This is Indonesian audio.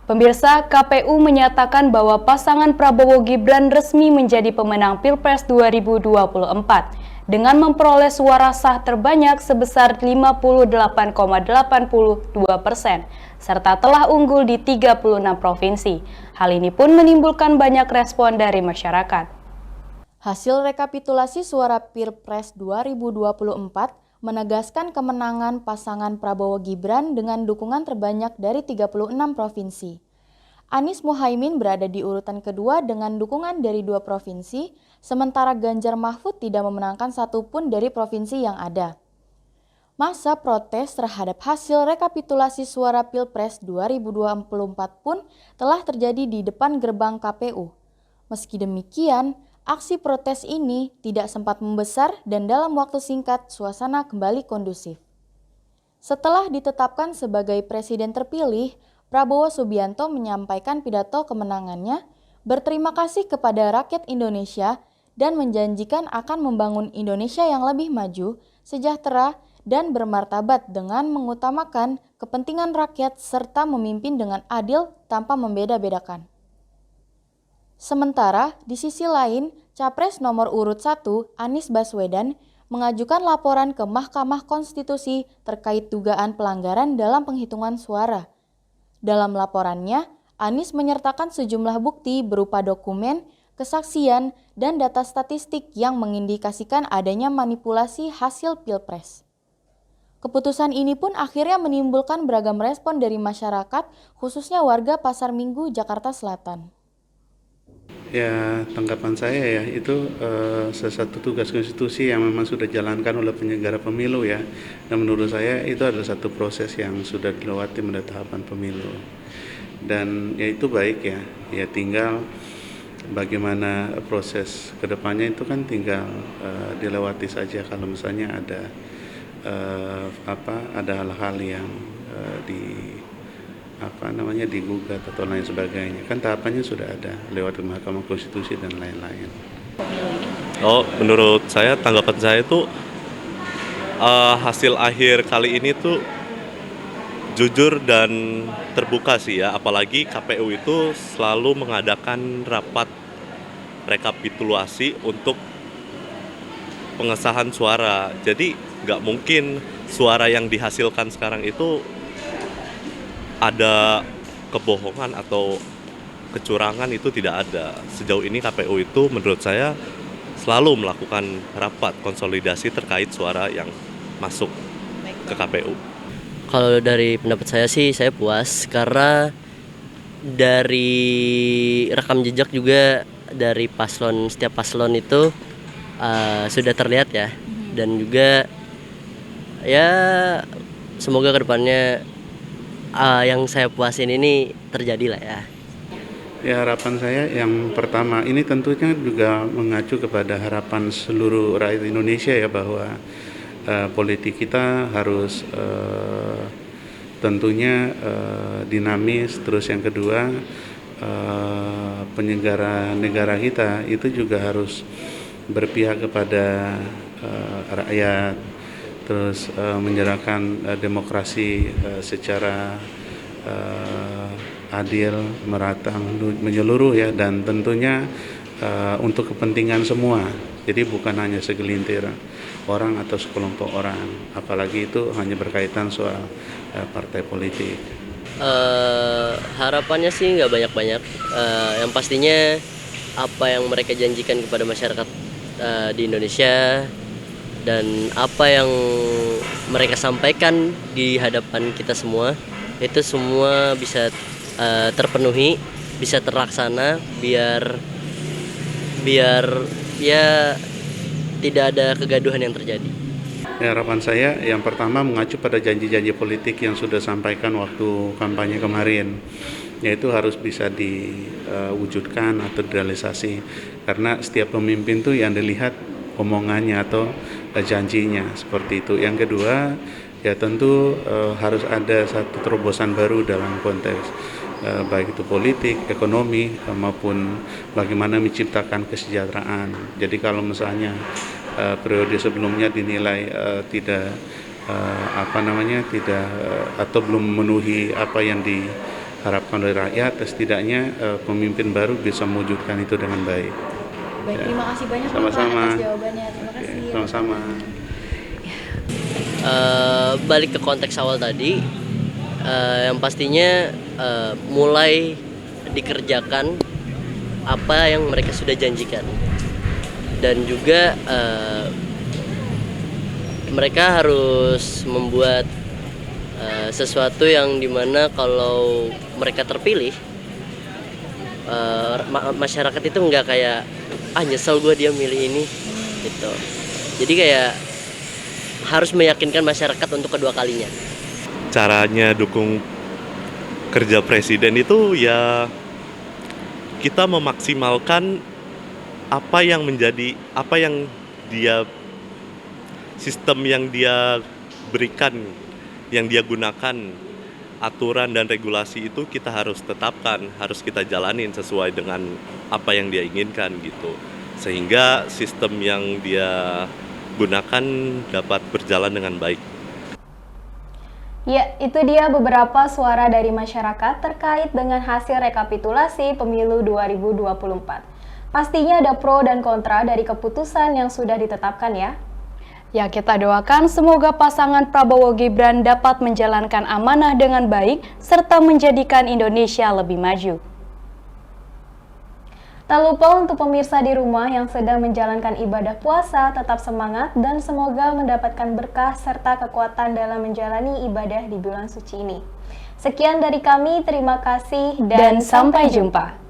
Pemirsa, KPU menyatakan bahwa pasangan Prabowo Gibran resmi menjadi pemenang Pilpres 2024 dengan memperoleh suara sah terbanyak sebesar 58,82%, serta telah unggul di 36 provinsi. Hal ini pun menimbulkan banyak respon dari masyarakat. Hasil rekapitulasi suara Pilpres 2024 menegaskan kemenangan pasangan Prabowo Gibran dengan dukungan terbanyak dari 36 provinsi. Anies Muhaimin berada di urutan kedua dengan dukungan dari 2 provinsi, sementara Ganjar Mahfud tidak memenangkan satupun dari provinsi yang ada. Masa protes terhadap hasil rekapitulasi suara Pilpres 2024 pun telah terjadi di depan gerbang KPU. Meski demikian, aksi protes ini tidak sempat membesar dan dalam waktu singkat suasana kembali kondusif. Setelah ditetapkan sebagai presiden terpilih, Prabowo Subianto menyampaikan pidato kemenangannya, berterima kasih kepada rakyat Indonesia dan menjanjikan akan membangun Indonesia yang lebih maju, sejahtera, dan bermartabat dengan mengutamakan kepentingan rakyat serta memimpin dengan adil tanpa membeda-bedakan. Sementara, di sisi lain, Capres nomor urut 1, Anies Baswedan, mengajukan laporan ke Mahkamah Konstitusi terkait dugaan pelanggaran dalam penghitungan suara. Dalam laporannya, Anies menyertakan sejumlah bukti berupa dokumen, kesaksian, dan data statistik yang mengindikasikan adanya manipulasi hasil Pilpres. Keputusan ini pun akhirnya menimbulkan beragam respon dari masyarakat, khususnya warga Pasar Minggu, Jakarta Selatan. Ya, tanggapan saya ya, itu salah satu tugas konstitusi yang memang sudah dijalankan oleh penyelenggara pemilu ya. Dan menurut saya itu adalah satu proses yang sudah dilewati pada tahapan pemilu. Dan ya itu baik ya, ya tinggal bagaimana proses kedepannya itu kan tinggal dilewati saja kalau misalnya ada ada hal-hal yang digugat atau lain sebagainya, kan tahapannya sudah ada lewat Mahkamah Konstitusi dan lain-lain. Menurut saya, tanggapan saya tuh hasil akhir kali ini tuh jujur dan terbuka sih ya, apalagi KPU itu selalu mengadakan rapat rekapitulasi untuk pengesahan suara. Jadi nggak mungkin suara yang dihasilkan sekarang itu ada kebohongan atau kecurangan, itu tidak ada. Sejauh ini KPU itu menurut saya selalu melakukan rapat konsolidasi terkait suara yang masuk ke KPU. Kalau dari pendapat saya sih, saya puas karena dari rekam jejak juga dari setiap paslon itu sudah terlihat ya, dan juga ya semoga kedepannya yang saya puasin ini terjadi lah ya. Ya, harapan saya yang pertama ini tentunya juga mengacu kepada harapan seluruh rakyat Indonesia ya, bahwa politik kita harus tentunya dinamis. Terus yang kedua, penyelenggara negara kita itu juga harus berpihak kepada rakyat, terus menjalankan demokrasi secara adil, merata, menyeluruh ya, dan tentunya untuk kepentingan semua. Jadi bukan hanya segelintir orang atau sekelompok orang, apalagi itu hanya berkaitan soal partai politik. Harapannya sih nggak banyak-banyak. Yang pastinya apa yang mereka janjikan kepada masyarakat di Indonesia dan apa yang mereka sampaikan di hadapan kita semua, itu semua bisa terpenuhi, bisa terlaksana, biar ya tidak ada kegaduhan yang terjadi. Ya, harapan saya yang pertama mengacu pada janji-janji politik yang sudah sampaikan waktu kampanye kemarin, yaitu harus bisa diwujudkan atau direalisasi, karena setiap pemimpin tuh yang dilihat omongannya atau janjinya, seperti itu. Yang kedua, ya tentu harus ada satu terobosan baru dalam konteks baik itu politik, ekonomi, maupun bagaimana menciptakan kesejahteraan. Jadi kalau misalnya periode sebelumnya dinilai tidak atau belum memenuhi apa yang harapkan dari rakyat, setidaknya pemimpin baru bisa mewujudkan itu dengan baik. Baik, Ya. terima kasih banyak Sama-sama. Bapak atas jawabannya. Terima kasih. Sama-sama. Balik ke konteks awal tadi, yang pastinya mulai dikerjakan apa yang mereka sudah janjikan, dan juga mereka harus membuat sesuatu yang dimana kalau mereka terpilih, masyarakat itu nggak kayak nyesel gue dia milih ini gitu. Jadi kayak harus meyakinkan masyarakat untuk kedua kalinya. Caranya dukung kerja presiden itu ya kita memaksimalkan apa yang dia sistem yang dia berikan, yang dia gunakan, aturan dan regulasi itu kita harus tetapkan, harus kita jalanin sesuai dengan apa yang dia inginkan gitu. Sehingga sistem yang dia gunakan dapat berjalan dengan baik. Ya, itu dia beberapa suara dari masyarakat terkait dengan hasil rekapitulasi pemilu 2024. Pastinya ada pro dan kontra dari keputusan yang sudah ditetapkan ya. Ya, kita doakan semoga pasangan Prabowo Gibran dapat menjalankan amanah dengan baik serta menjadikan Indonesia lebih maju. Tak lupa untuk pemirsa di rumah yang sedang menjalankan ibadah puasa, tetap semangat dan semoga mendapatkan berkah serta kekuatan dalam menjalani ibadah di bulan suci ini. Sekian dari kami, terima kasih dan sampai jumpa.